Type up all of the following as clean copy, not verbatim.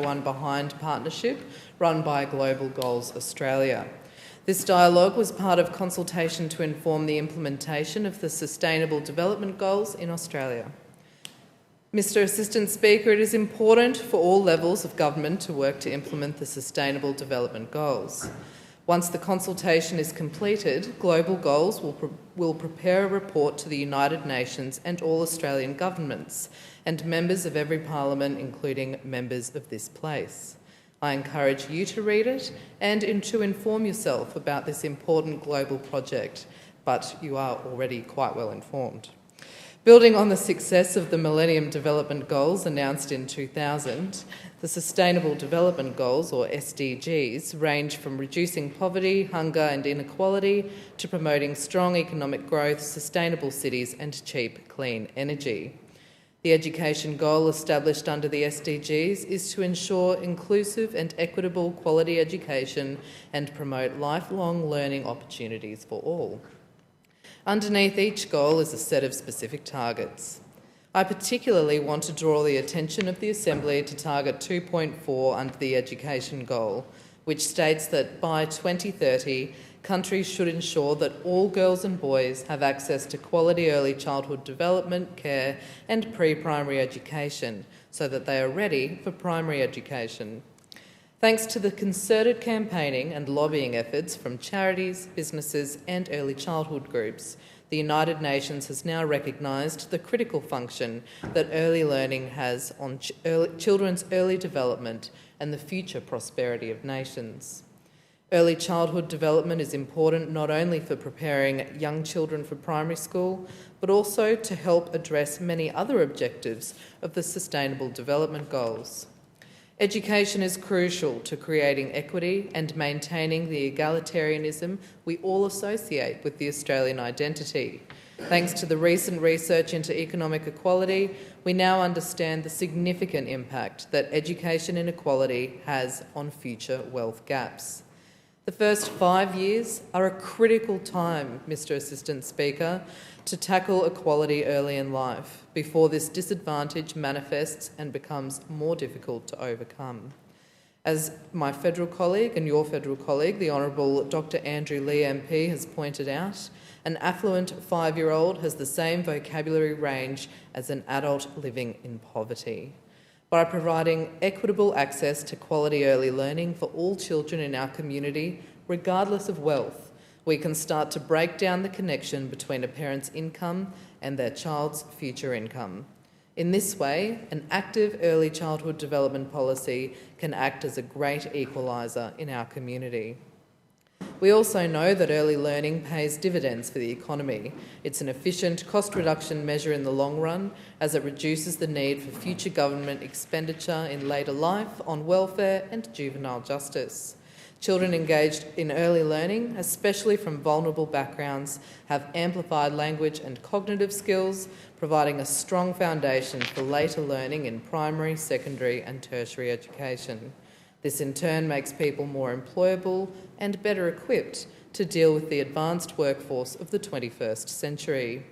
Everyone Behind partnership run by Global Goals Australia. This dialogue was part of consultation to inform the implementation of the Sustainable Development Goals in Australia. Mr Assistant Speaker, it is important for all levels of government to work to implement the Sustainable Development Goals. Once the consultation is completed, Global Goals will prepare a report to the United Nations and all Australian governments and members of every parliament, including members of this place. I encourage you to read it and to inform yourself about this important global project, but you are already quite well informed. Building on the success of the Millennium Development Goals announced in 2000, the Sustainable Development Goals, or SDGs, range from reducing poverty, hunger and inequality to promoting strong economic growth, sustainable cities and cheap, clean energy. The education goal established under the SDGs is to ensure inclusive and equitable quality education and promote lifelong learning opportunities for all. Underneath each goal is a set of specific targets. I particularly want to draw the attention of the Assembly to target 2.4 under the education goal, which states that by 2030, countries should ensure that all girls and boys have access to quality early childhood development, care and pre-primary education so that they are ready for primary education. Thanks to the concerted campaigning and lobbying efforts from charities, businesses and early childhood groups, the United Nations has now recognised the critical function that early learning has on children's early development and the future prosperity of nations. Early childhood development is important not only for preparing young children for primary school, but also to help address many other objectives of the Sustainable Development Goals. Education is crucial to creating equity and maintaining the egalitarianism we all associate with the Australian identity. Thanks to the recent research into economic equality, we now understand the significant impact that education inequality has on future wealth gaps. The first 5 years are a critical time, Mr Assistant Speaker, to tackle equality early in life before this disadvantage manifests and becomes more difficult to overcome. As my federal colleague and your federal colleague, the Honourable Dr Andrew Lee MP has pointed out, an affluent 5-year-old has the same vocabulary range as an adult living in poverty. By providing equitable access to quality early learning for all children in our community, regardless of wealth, we can start to break down the connection between a parent's income and their child's future income. In this way, an active early childhood development policy can act as a great equaliser in our community. We also know that early learning pays dividends for the economy. It's an efficient cost reduction measure in the long run, as it reduces the need for future government expenditure in later life on welfare and juvenile justice. Children engaged in early learning, especially from vulnerable backgrounds, have amplified language and cognitive skills, providing a strong foundation for later learning in primary, secondary and tertiary education. This in turn makes people more employable and better equipped to deal with the advanced workforce of the 21st century.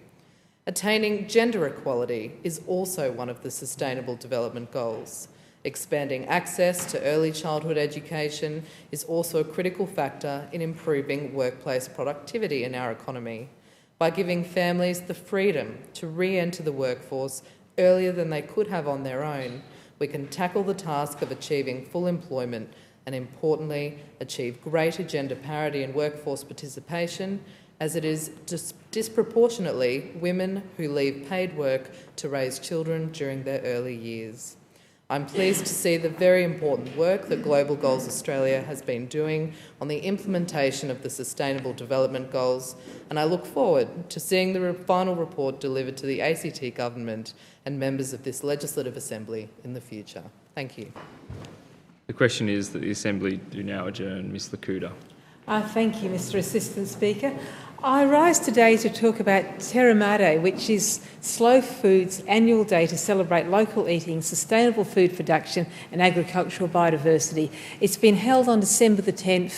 Attaining gender equality is also one of the Sustainable Development Goals. Expanding access to early childhood education is also a critical factor in improving workplace productivity in our economy. By giving families the freedom to re-enter the workforce earlier than they could have on their own, we can tackle the task of achieving full employment and, importantly, achieve greater gender parity in workforce participation, as it is disproportionately women who leave paid work to raise children during their early years. I'm pleased to see the very important work that Global Goals Australia has been doing on the implementation of the Sustainable Development Goals, and I look forward to seeing the final report delivered to the ACT Government and members of this Legislative Assembly in the future. Thank you. The question is that the Assembly do now adjourn. Ms Lakuta. Thank you, Mr Assistant Speaker. I rise today to talk about Terra Mare, which is Slow Food's annual day to celebrate local eating, sustainable food production and agricultural biodiversity. It's been held on December the 10th